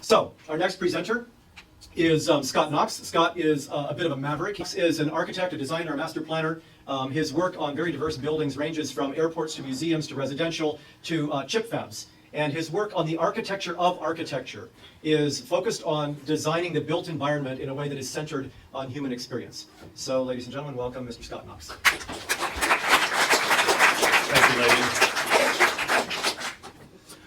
So, our next presenter is Scott Knox. Scott is a bit of a maverick. He is an architect, a designer, a master planner. His work on very diverse buildings ranges from airports to museums to residential to chip fabs. And his work on the architecture of architecture is focused on designing the built environment in a way that is centered on human experience. So, ladies and gentlemen, welcome Mr. Scott Knox. Thank you, ladies.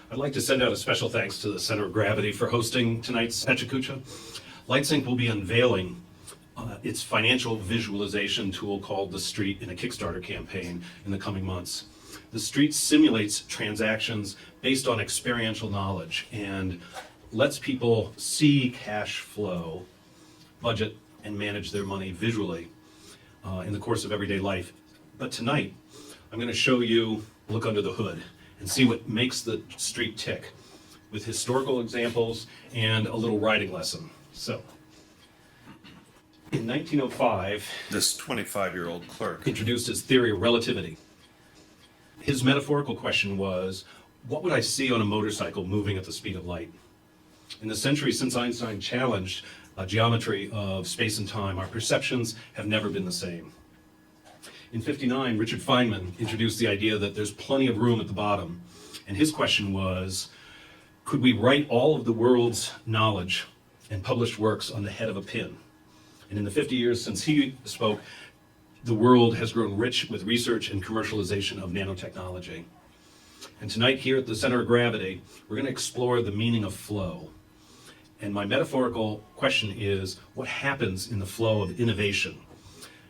I'd like to send out a special thanks to the Center of Gravity for hosting tonight's PechaKucha. LightSync will be unveiling its financial visualization tool called TheStreet in a Kickstarter campaign in the coming months. TheStreet simulates transactions based on experiential knowledge and lets people see cash flow, budget, and manage their money visually in the course of everyday life. But tonight, I'm going to show you a look under the hood and see what makes the street tick with historical examples and a little writing lesson. So, in 1905, this 25-year-old clerk introduced his theory of relativity. His metaphorical question was, what would I see on a motorcycle moving at the speed of light? In the century since Einstein challenged geometry of space and time, our perceptions have never been the same. In '59, Richard Feynman introduced the idea that there's plenty of room at the bottom. And his question was, could we write all of the world's knowledge and published works on the head of a pin? And in the 50 years since he spoke, the world has grown rich with research and commercialization of nanotechnology. And tonight here at the Center of Gravity, we're going to explore the meaning of flow. And my metaphorical question is, what happens in the flow of innovation?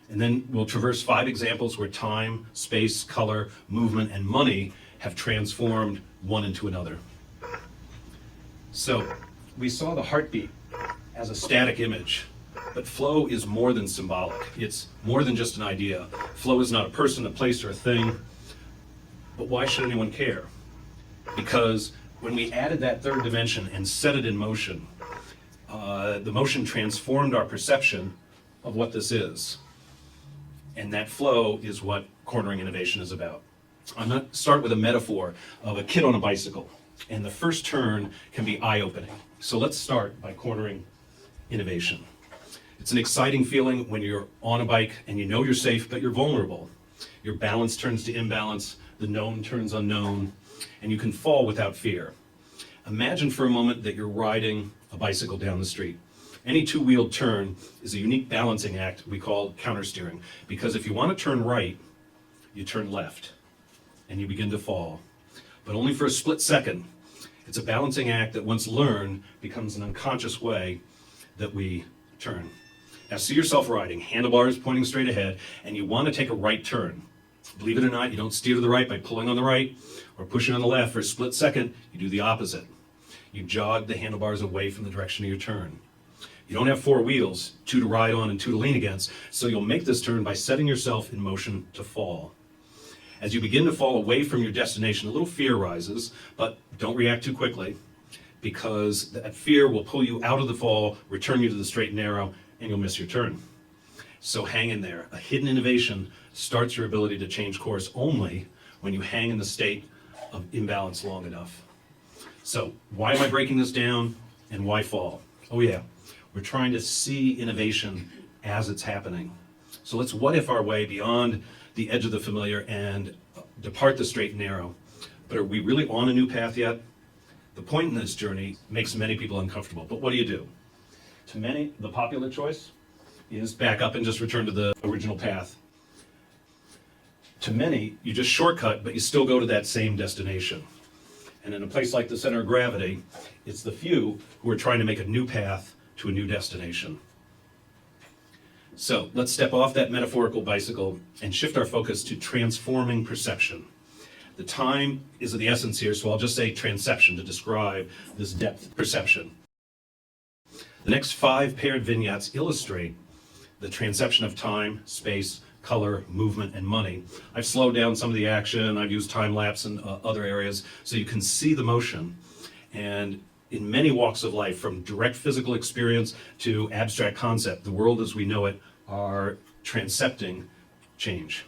And then we'll traverse 5 examples where time, space, color, movement, and money have transformed one into another. So, we saw the heartbeat as a static image, but flow is more than symbolic. It's more than just an idea. Flow is not a person, a place, or a thing. But why should anyone care? Because when we added that third dimension and set it in motion, the motion transformed our perception of what this is. And that flow is what cornering innovation is about. I'm going to start with a metaphor of a kid on a bicycle. And the first turn can be eye-opening. So let's start by cornering innovation. It's an exciting feeling when you're on a bike and you know you're safe, but you're vulnerable. Your balance turns to imbalance, the known turns unknown, and you can fall without fear. Imagine for a moment that you're riding a bicycle down the street. Any two-wheeled turn is a unique balancing act we call countersteering, because if you want to turn right, you turn left, and you begin to fall. But only for a split second. It's a balancing act that once learned becomes an unconscious way that we turn. Now see yourself riding, handlebars pointing straight ahead, and you want to take a right turn. Believe it or not, you don't steer to the right by pulling on the right or pushing on the left. For a split second, you do the opposite. You jog the handlebars away from the direction of your turn. You don't have 4 wheels, 2 to ride on and 2 to lean against, so you'll make this turn by setting yourself in motion to fall. As you begin to fall away from your destination, a little fear rises, but don't react too quickly, because that fear will pull you out of the fall, return you to the straight and narrow, and you'll miss your turn. So hang in there. A hidden innovation starts your ability to change course only when you hang in the state of imbalance long enough. So why am I breaking this down, and why fall? Oh yeah. We're trying to see innovation as it's happening. So let's what if our way beyond the edge of the familiar and depart the straight and narrow. But are we really on a new path yet? The point in this journey makes many people uncomfortable, but what do? To many, the popular choice is back up and just return to the original path. To many, you just shortcut, but you still go to that same destination. And in a place like the Center of Gravity, it's the few who are trying to make a new path to a new destination. So let's step off that metaphorical bicycle and shift our focus to transforming perception. The time is of the essence here, so I'll just say transception to describe this depth perception. The next 5 paired vignettes illustrate the transception of time, space, color, movement, and money. I've slowed down some of the action, I've used time-lapse in other areas, so you can see the motion. And in many walks of life, from direct physical experience to abstract concept, the world as we know it are transcepting change.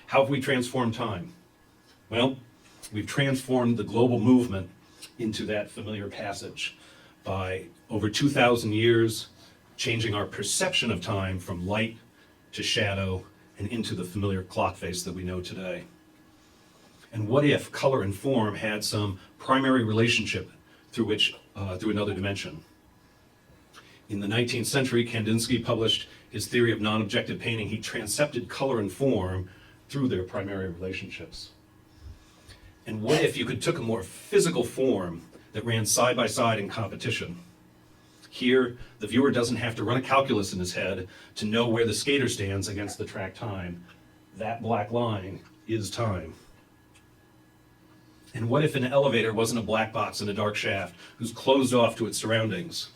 How have we transformed time? Well, we've transformed the global movement into that familiar passage. by over 2,000 years, changing our perception of time from light to shadow and into the familiar clock face that we know today. And what if color and form had some primary relationship through another dimension? In the 19th century, Kandinsky published his theory of non-objective painting. He transcepted color and form through their primary relationships. And what if you could took a more physical form that ran side by side in competition? Here, the viewer doesn't have to run a calculus in his head to know where the skater stands against the track time. That black line is time. And what if an elevator wasn't a black box in a dark shaft who's closed off to its surroundings?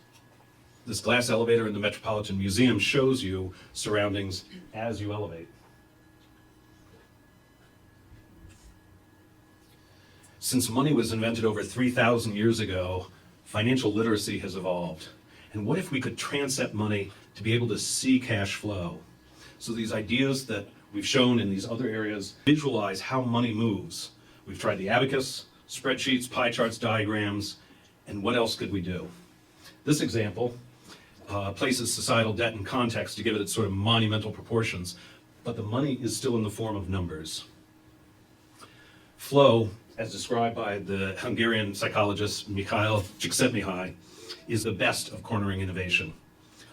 This glass elevator in the Metropolitan Museum shows you surroundings as you elevate. Since money was invented over 3,000 years ago, financial literacy has evolved. And what if we could transept money to be able to see cash flow? So these ideas that we've shown in these other areas visualize how money moves. We've tried the abacus, spreadsheets, pie charts, diagrams, and what else could we do? This example places societal debt in context to give it its sort of monumental proportions, but the money is still in the form of numbers. Flow, as described by the Hungarian psychologist Mikhail Csikszentmihalyi, is the best of cornering innovation.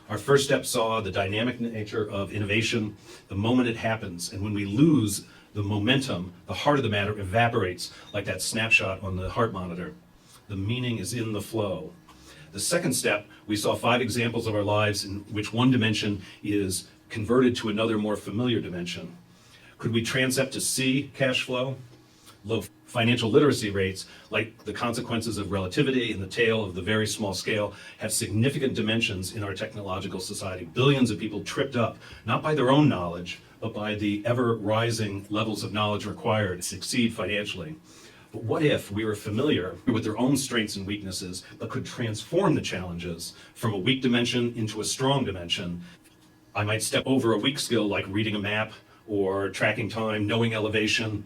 Our first step saw the dynamic nature of innovation the moment it happens, and when we lose the momentum, the heart of the matter evaporates like that snapshot on the heart monitor. The meaning is in the flow. The second step, we saw 5 examples of our lives in which one dimension is converted to another more familiar dimension. Could we transept to see cash flow? Low financial literacy rates, like the consequences of relativity and the tale of the very small scale, have significant dimensions in our technological society. Billions of people tripped up, not by their own knowledge, but by the ever-rising levels of knowledge required to succeed financially. But what if we were familiar with their own strengths and weaknesses, but could transform the challenges from a weak dimension into a strong dimension? I might step over a weak skill like reading a map or tracking time, knowing elevation,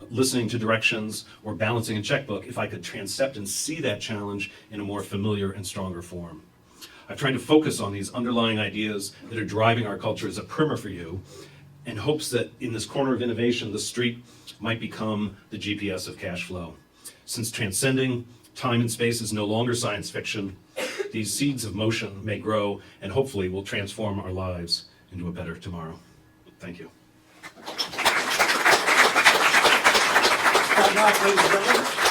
listening to directions, or balancing a checkbook if I could transept and see that challenge in a more familiar and stronger form. I've tried to focus on these underlying ideas that are driving our culture as a primer for you, in hopes that in this corner of innovation, the street might become the GPS of cash flow. Since transcending time and space is no longer science fiction, these seeds of motion may grow and hopefully will transform our lives into a better tomorrow. Thank you. Knox, ladies and gentlemen.